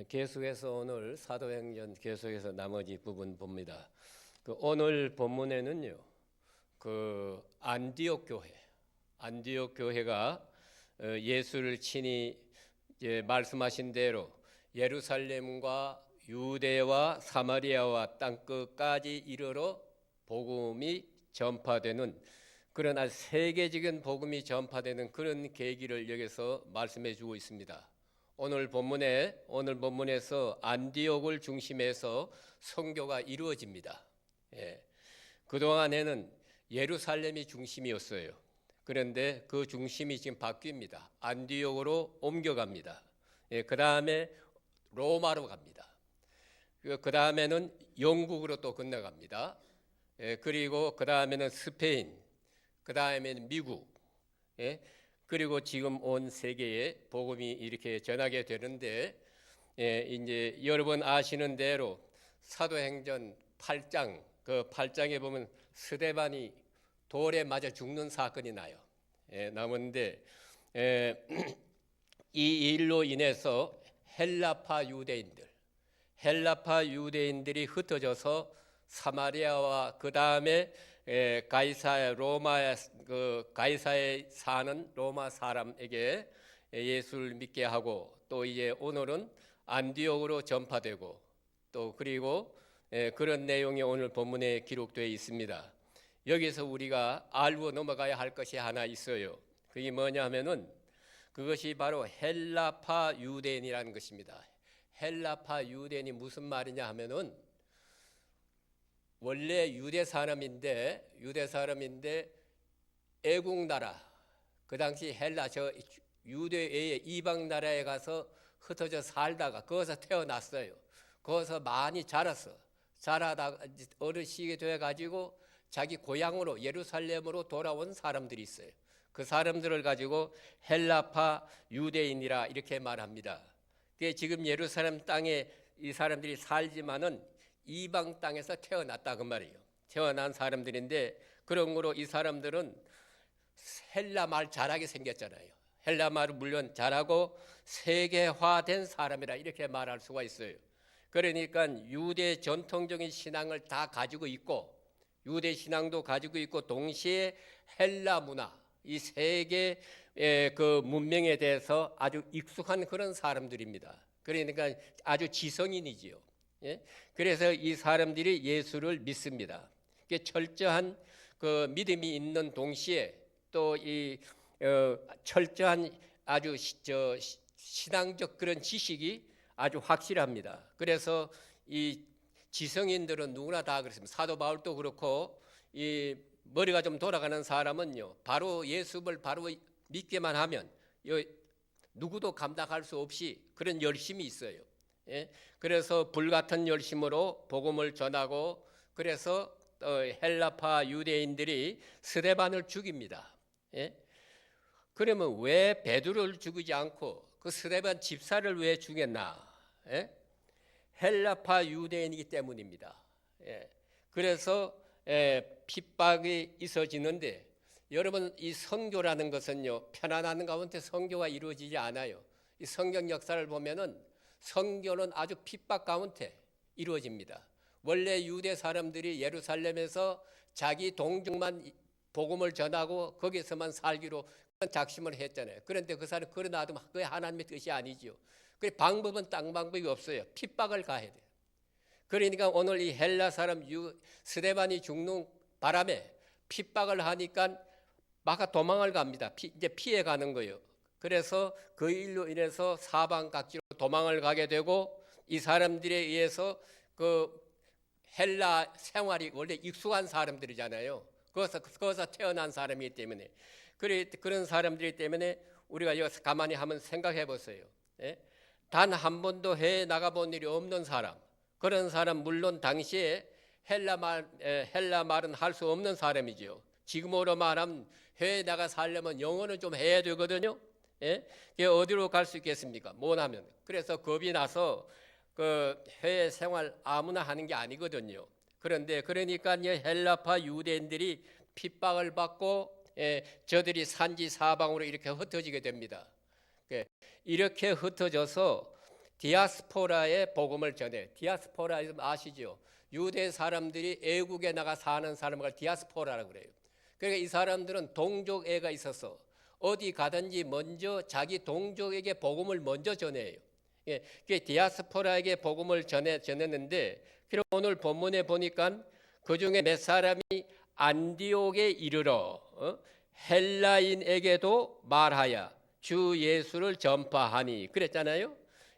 계속해서 오늘 사도행전 계속해서 나머지 부분 봅니다. 오늘 본문에는요, 안디옥 교회가 예수를 친히 말씀하신 대로 예루살렘과 유대와 사마리아와 땅끝까지 이르러 복음이 전파되는 그런 아주 세계적인 복음이 전파되는 그런 계기를 여기서 말씀해 주고 있습니다. 오늘 본문에서 안디옥을 중심해서 선교가 이루어집니다. 그동안에는 예루살렘이 중심이었어요. 그런데 그 중심이 지금 바뀝니다. 안디옥으로 옮겨갑니다. 그 다음에 로마로 갑니다. 그 다음에는 영국으로 또 건너갑니다. 그리고 그 다음에는 스페인, 그 다음에는 미국, 그리고 지금 온 세계에 복음이 이렇게 전하게 되는데, 이제 여러분 아시는 대로 사도행전 8장, 그 8장에 보면 스데반이 돌에 맞아 죽는 사건이 나요. 나오는데 이 일로 인해서 헬라파 유대인들이 흩어져서 사마리아와 그 다음에 가이사에 사는 로마 사람에게 예수를 믿게 하고, 또 이제 오늘은 안디옥으로 전파되고, 또 그리고 그런 내용이 오늘 본문에 기록되어 있습니다. 여기서 우리가 알고 넘어가야 할 것이 하나 있어요. 그게 뭐냐 하면은 그것이 바로 헬라파 유대인이라는 것입니다. 헬라파 유대인이 무슨 말이냐 하면은 원래 유대 사람인데 애국 나라, 그 당시 헬라 유대의 이방 나라에 가서 흩어져 살다가 거기서 태어났어요. 거기서 많이 자라다가 어느 시기에 돼 가지고 자기 고향으로 예루살렘으로 돌아온 사람들이 있어요. 그 사람들을 가지고 헬라파 유대인이라 이렇게 말합니다. 지금 예루살렘 땅에 이 사람들이 살지만은 이방 땅에서 태어났다 그 말이에요. 태어난 사람들인데, 그런 거로 이 사람들은 헬라 말 잘하게 생겼잖아요. 헬라 말을 물론 잘하고 세계화된 사람이라 이렇게 말할 수가 있어요. 그러니까 유대 전통적인 신앙을 다 가지고 있고, 유대 신앙도 가지고 있고, 동시에 헬라 문화, 이 세계 그 문명에 대해서 아주 익숙한 그런 사람들입니다. 그러니까 아주 지성인이지요. 그래서 이 사람들이 예수를 믿습니다. 철저한 그 믿음이 있는 동시에 또 이 철저한 아주 신앙적 그런 지식이 아주 확실합니다. 그래서 이 지성인들은 누구나 다 그렇습니다. 사도 바울도 그렇고, 이 머리가 좀 돌아가는 사람은요, 바로 예수를 바로 믿기만 하면 누구도 감당할 수 없이 그런 열심이 있어요. 그래서 불같은 열심으로 복음을 전하고, 그래서 헬라파 유대인들이 스데반을 죽입니다. 그러면 왜 베드로를 죽이지 않고 그 스데반 집사를 왜 죽였나? 헬라파 유대인이기 때문입니다. 그래서 핍박이 있어지는데, 여러분 이 선교라는 것은요, 편안한 가운데 선교가 이루어지지 않아요. 이 성경 역사를 보면은 선교는 아주 핍박 가운데 이루어집니다. 원래 유대 사람들이 예루살렘에서 자기 동족만 복음을 전하고 거기서만 살기로 작심을 했잖아요. 그런데 그 사람 그러나도 그게 하나님의 뜻이 아니죠. 그 방법은 딴 방법이 없어요. 핍박을 가해야 돼요. 그러니까 오늘 이 헬라 사람 스데반이 죽는 바람에 핍박을 하니까 막 도망을 갑니다. 이제 피해 가는 거예요. 그래서 그 일로 인해서 사방 각지로 도망을 가게 되고, 이 사람들에 의해서 그 헬라 생활이 원래 익숙한 사람들이잖아요. 거기서 태어난 사람이기 때문에, 그런 사람들이기 때문에 우리가 여기서 가만히 한번 생각해 보세요. 단 한 번도 해외 나가본 일이 없는 사람, 그런 사람 물론 당시에 헬라 말은 할 수 없는 사람이죠. 지금으로 말하면 해외 나가 살려면 영어는 좀 해야 되거든요. 어디로 갈 수 있겠습니까? 못하면. 그래서 겁이 나서 그 해외 생활 아무나 하는 게 아니거든요. 그러니까 헬라파 유대인들이 핍박을 받고 저들이 산지 사방으로 이렇게 흩어지게 됩니다. 이렇게 흩어져서 디아스포라의 복음을 전해. 디아스포라 아시죠? 유대 사람들이 애국에 나가 사는 사람을 디아스포라라고 그래요. 그러니까 이 사람들은 동족애가 있어서 어디 가든지 먼저 자기 동족에게 복음을 먼저 전해요. 예, 그 디아스포라에게 복음을 전했는데, 그리고 오늘 본문에 보니까 그 중에 몇 사람이 안디옥에 이르러 헬라인에게도 말하여 주 예수를 전파하니 그랬잖아요.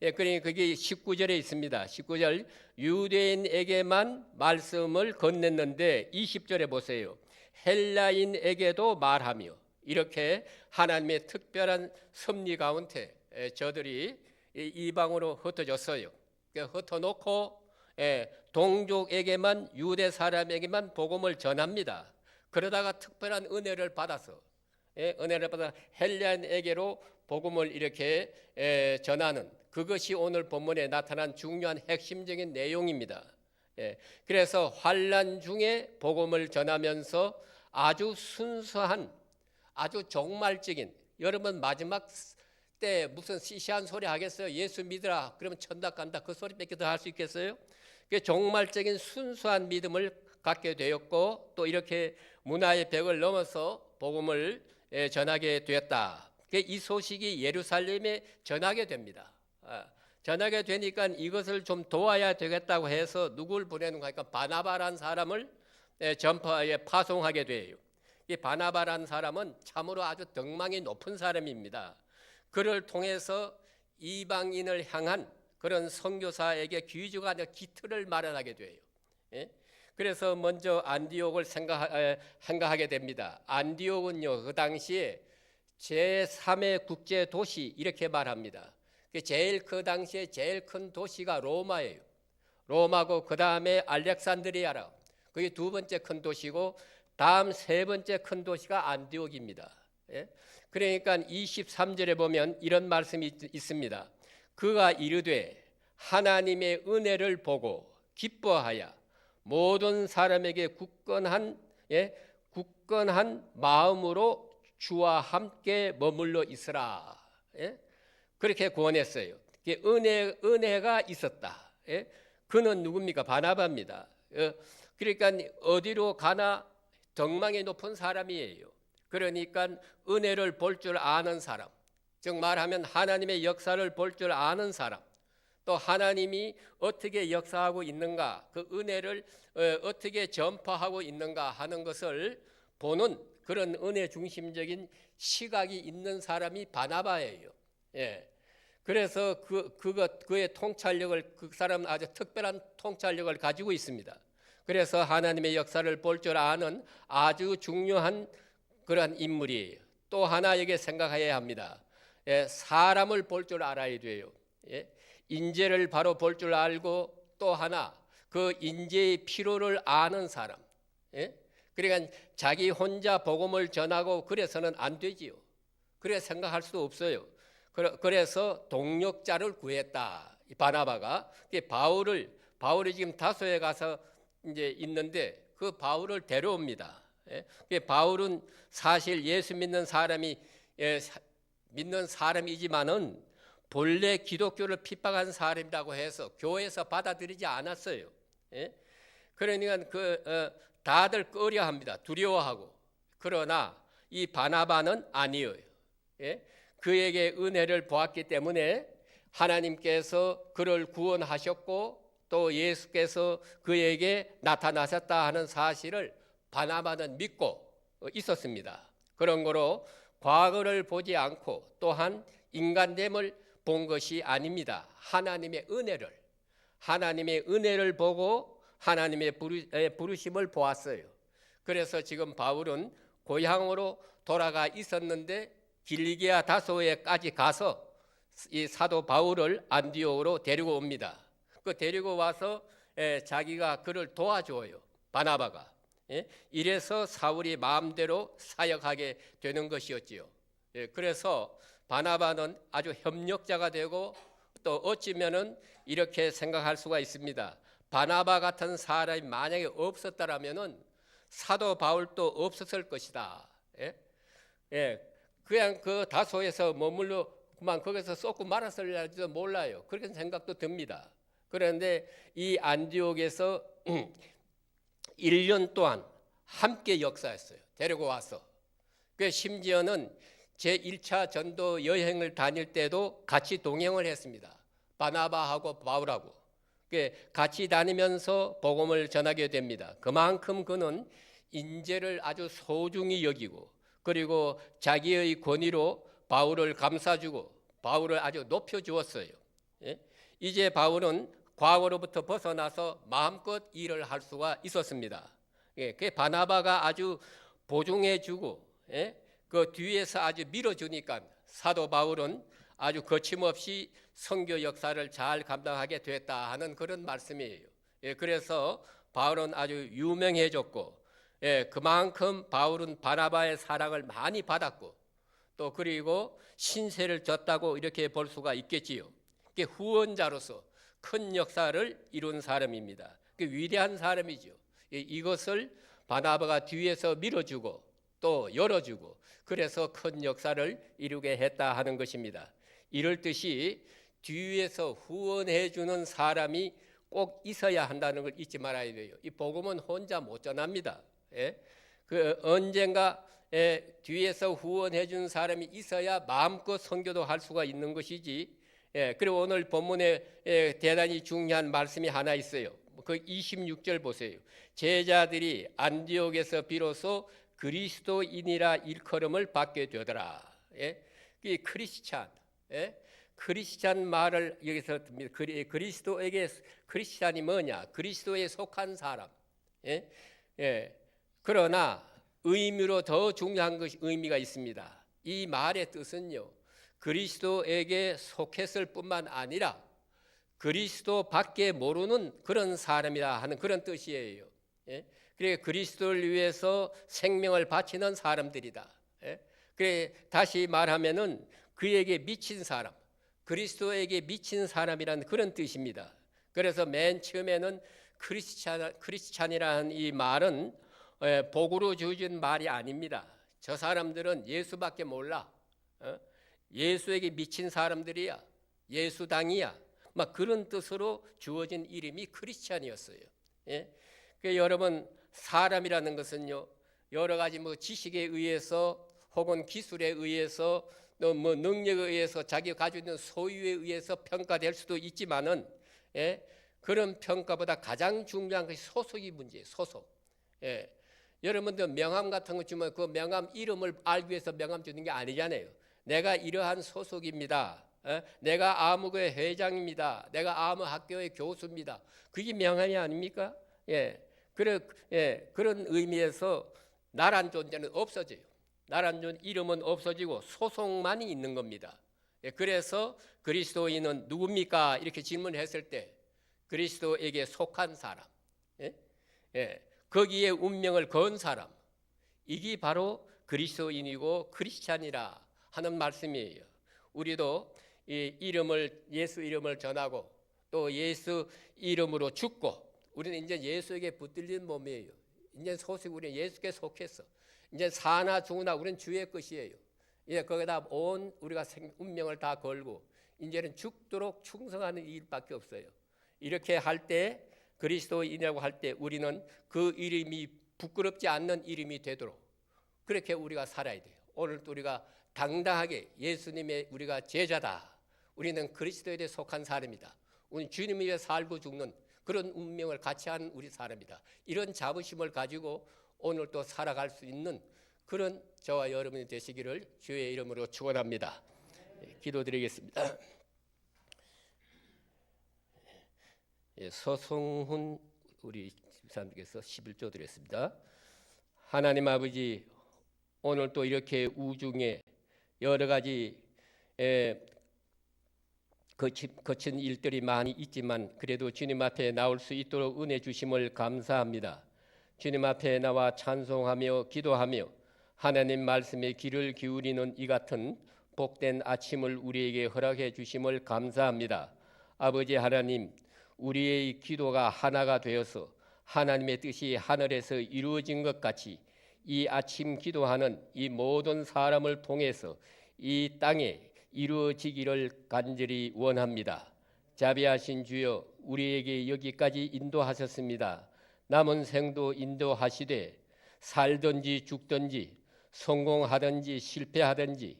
예, 그러니 그게 19절에 있습니다. 19절 유대인에게만 말씀을 건넸는데 20절에 보세요. 헬라인에게도 말하며, 이렇게 하나님의 특별한 섭리 가운데 저들이 이방으로 흩어졌어요. 흩어놓고 동족에게만, 유대 사람에게만 복음을 전합니다. 그러다가 특별한 은혜를 받아서 헬라인에게로 복음을 이렇게 전하는, 그것이 오늘 본문에 나타난 중요한 핵심적인 내용입니다. 그래서 환난 중에 복음을 전하면서 아주 순수한, 아주 종말적인, 여러분 마지막 때 무슨 시시한 소리 하겠어요? 예수 믿으라 그러면 천당 간다, 그 소리밖에 더 할 수 있겠어요? 종말적인 순수한 믿음을 갖게 되었고, 또 이렇게 문화의 벽을 넘어서 복음을 전하게 되었다. 이 소식이 예루살렘에 전하게 됩니다. 전하게 되니까 이것을 좀 도와야 되겠다고 해서 누굴 보내는가 하니까 바나바라는 사람을 파송하게 돼요. 이 바나바라는 사람은 참으로 아주 덕망이 높은 사람입니다. 그를 통해서 이방인을 향한 그런 선교사에게 귀주가 아니라 기틀을 마련하게 돼요. 그래서 먼저 안디옥을 생각하게 됩니다. 안디옥은요, 그 당시에 제3의 국제 도시 이렇게 말합니다. 그 당시에 제일 큰 도시가 로마예요. 로마고 그 다음에 알렉산드리아라, 그게 두 번째 큰 도시고, 다음 세 번째 큰 도시가 안디옥입니다. 그러니까 23절에 보면 이런 말씀이 있습니다. 그가 이르되 하나님의 은혜를 보고 기뻐하여 모든 사람에게 굳건한 마음으로 주와 함께 머물러 있으라. 그렇게 구원했어요. 은혜가 있었다. 그는 누굽니까? 바나바입니다. 그러니까 어디로 가나 덕망이 높은 사람이에요. 그러니까 은혜를 볼 줄 아는 사람, 즉 말하면 하나님의 역사를 볼 줄 아는 사람, 또 하나님이 어떻게 역사하고 있는가, 그 은혜를 어떻게 전파하고 있는가 하는 것을 보는 그런 은혜 중심적인 시각이 있는 사람이 바나바예요. 그래서 그의 통찰력을, 그 사람은 아주 특별한 통찰력을 가지고 있습니다. 그래서 하나님의 역사를 볼 줄 아는 아주 중요한 그러한 인물이에요. 또 하나 여기 생각해야 합니다. 사람을 볼 줄 알아야 돼요. 인재를 바로 볼 줄 알고, 또 하나 그 인재의 필요를 아는 사람. 그러니까 자기 혼자 복음을 전하고 그래서는 안 되지요. 그래 생각할 수도 없어요. 그래서 동력자를 구했다. 바나바가 바울이 지금 다소에 가서 이제 있는데 그 바울을 데려옵니다. 바울은 사실 예수 믿는 사람이지만은 본래 기독교를 핍박한 사람이라고 해서 교회에서 받아들이지 않았어요. 그러니까 다들 꺼려합니다. 두려워하고. 그러나 이 바나바는 아니에요. 그에게 은혜를 보았기 때문에 하나님께서 그를 구원하셨고, 또 예수께서 그에게 나타나셨다 하는 사실을 바나바는 믿고 있었습니다. 그런 거로 과거를 보지 않고 또한 인간됨을 본 것이 아닙니다. 하나님의 은혜를 보고 하나님의 부르심을 보았어요. 그래서 지금 바울은 고향으로 돌아가 있었는데 길리기아 다소에까지 가서 이 사도 바울을 안디옥으로 데리고 옵니다. 그 데리고 와서 자기가 그를 도와줘요. 바나바가. 이래서 사울이 마음대로 사역하게 되는 것이었지요. 그래서 바나바는 아주 협력자가 되고, 또 어찌면은 이렇게 생각할 수가 있습니다. 바나바 같은 사람이 만약에 없었다라면은 사도 바울도 없었을 것이다. 그냥 그 다소에서 머물러 그만 거기서 쏟고 말았을지도 몰라요. 그렇게 생각도 듭니다. 그런데 이 안디옥에서 1년 동안 함께 역사했어요. 데리고 와서. 그 심지어는 제1차 전도 여행을 다닐 때도 같이 동행을 했습니다. 바나바하고 바울하고 같이 다니면서 복음을 전하게 됩니다. 그만큼 그는 인재를 아주 소중히 여기고 그리고 자기의 권위로 바울을 감싸주고 바울을 아주 높여주었어요. 예? 이제 바울은 과거로부터 벗어나서 마음껏 일을 할 수가 있었습니다. 예, 그 바나바가 아주 보증해주고 그 뒤에서 아주 밀어주니까 사도 바울은 아주 거침없이 선교 역사를 잘 감당하게 됐다 하는 그런 말씀이에요. 예, 그래서 바울은 아주 유명해졌고 그만큼 바울은 바나바의 사랑을 많이 받았고 또 그리고 신세를 졌다고 이렇게 볼 수가 있겠지요. 후원자로서 큰 역사를 이룬 사람입니다. 위대한 사람이죠. 이것을 바나바가 뒤에서 밀어주고 또 열어주고 그래서 큰 역사를 이루게 했다 하는 것입니다. 이럴 듯이 뒤에서 후원해주는 사람이 꼭 있어야 한다는 걸 잊지 말아야 돼요. 이 복음은 혼자 못 전합니다. 언젠가 뒤에서 후원해주는 사람이 있어야 마음껏 선교도 할 수가 있는 것이지. 그리고 오늘 본문에 대단히 중요한 말씀이 하나 있어요. 그 26절 보세요. 제자들이 안디옥에서 비로소 그리스도인이라 일컬음을 받게 되더라. 이 크리스찬, 크리스찬 말을 여기서 듭니다. 그리스도에게 크리스찬이 뭐냐? 그리스도에 속한 사람. 그러나 의미로 더 중요한 것이 의미가 있습니다. 이 말의 뜻은요, 그리스도에게 속했을 뿐만 아니라 그리스도 밖에 모르는 그런 사람이라 하는 그런 뜻이에요. 그래 그리스도를 위해서 생명을 바치는 사람들이다. 그래 다시 말하면은 그에게 미친 사람, 그리스도에게 미친 사람이라는 그런 뜻입니다. 그래서 맨 처음에는 크리스찬이라는 이 말은 복으로 주어진 말이 아닙니다. 저 사람들은 예수밖에 몰라. 예수에게 미친 사람들이야. 예수당이야. 막 그런 뜻으로 주어진 이름이 크리스찬이었어요. 여러분 사람이라는 것은요 여러 가지 지식에 의해서 혹은 기술에 의해서 또 능력에 의해서 자기가 가지고 있는 소유에 의해서 평가될 수도 있지만은 그런 평가보다 가장 중요한 것이 소속이 문제예요. 소속. 여러분들 명함 같은 거 주면 그 명함 이름을 알기 위해서 명함 주는 게 아니잖아요. 내가 이러한 소속입니다. 내가 아무교회 회장입니다. 내가 아무 학교의 교수입니다. 그게 명함이 아닙니까? 그런 의미에서 나란 존재는 없어져요. 나란 존 이름은 없어지고 소속만이 있는 겁니다. 그래서 그리스도인은 누굽니까? 이렇게 질문했을 때 그리스도에게 속한 사람, 거기에 운명을 건 사람, 이게 바로 그리스도인이고 크리스찬이라 하는 말씀이에요. 우리도 이 이름을 예수 이름을 전하고 또 예수 이름으로 죽고 우리는 이제 예수에게 붙들린 몸이에요. 이제 소식 우리는 예수께 속했어. 이제 사나 죽으나 우리는 주의 것이에요. 거기다 온 우리가 운명을 다 걸고 이제는 죽도록 충성하는 일밖에 없어요. 이렇게 할 때 그리스도인이라고 할 때 우리는 그 이름이 부끄럽지 않는 이름이 되도록 그렇게 우리가 살아야 돼요. 오늘도 우리가 당당하게 예수님의 우리가 제자다. 우리는 그리스도에 속한 사람이다. 우리 주님 위해 살고 죽는 그런 운명을 같이 하는 우리 사람이다. 이런 자부심을 가지고 오늘 또 살아갈 수 있는 그런 저와 여러분이 되시기를 주의 이름으로 축원합니다. 기도드리겠습니다. 서성훈 우리 집사님께서 11조 드렸습니다. 하나님 아버지, 오늘 또 이렇게 우중에 여러 가지 거친 일들이 많이 있지만 그래도 주님 앞에 나올 수 있도록 은혜 주심을 감사합니다. 주님 앞에 나와 찬송하며 기도하며 하나님 말씀에 귀를 기울이는 이 같은 복된 아침을 우리에게 허락해 주심을 감사합니다. 아버지 하나님, 우리의 기도가 하나가 되어서 하나님의 뜻이 하늘에서 이루어진 것 같이 이 아침 기도하는 이 모든 사람을 통해서 이 땅에 이루어지기를 간절히 원합니다. 자비하신 주여, 우리에게 여기까지 인도하셨습니다. 남은 생도 인도하시되 살든지 죽든지 성공하든지 실패하든지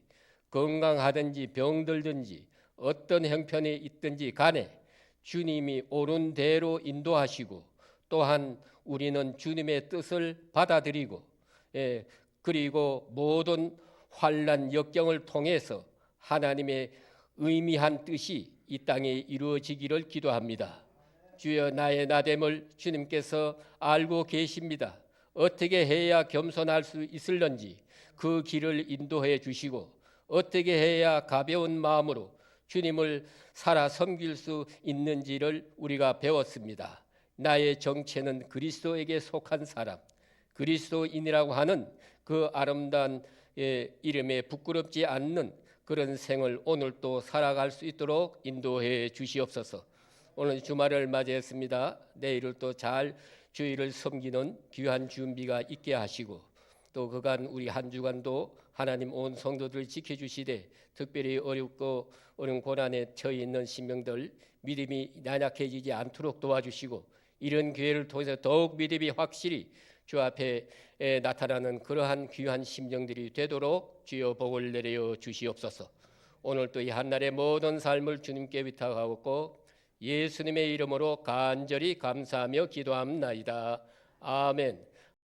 건강하든지 병들든지 어떤 형편에 있든지 간에 주님이 옳은 대로 인도하시고 또한 우리는 주님의 뜻을 받아들이고 그리고 모든 환난 역경을 통해서 하나님의 의미한 뜻이 이 땅에 이루어지기를 기도합니다. 주여, 나의 나됨을 주님께서 알고 계십니다. 어떻게 해야 겸손할 수 있을런지 그 길을 인도해 주시고 어떻게 해야 가벼운 마음으로 주님을 살아 섬길 수 있는지를 우리가 배웠습니다. 나의 정체는 그리스도에게 속한 사람, 그리스도인이라고 하는 그 아름다운 이름에 부끄럽지 않는 그런 생을 오늘 또 살아갈 수 있도록 인도해 주시옵소서. 오늘 주말을 맞이했습니다. 내일을 또 잘 주일을 섬기는 귀한 준비가 있게 하시고 또 그간 우리 한 주간도 하나님 온 성도들 지켜주시되 특별히 어렵고 어려운 고난에 처해 있는 신명들 믿음이 연약해지지 않도록 도와주시고 이런 기회를 통해서 더욱 믿음이 확실히 주 앞에 나타나는 그러한 귀한 심령들이 되도록 주여 복을 내려 주시옵소서. 오늘 또 이 한날의 모든 삶을 주님께 위탁하고 예수님의 이름으로 간절히 감사하며 기도합나이다. 아멘.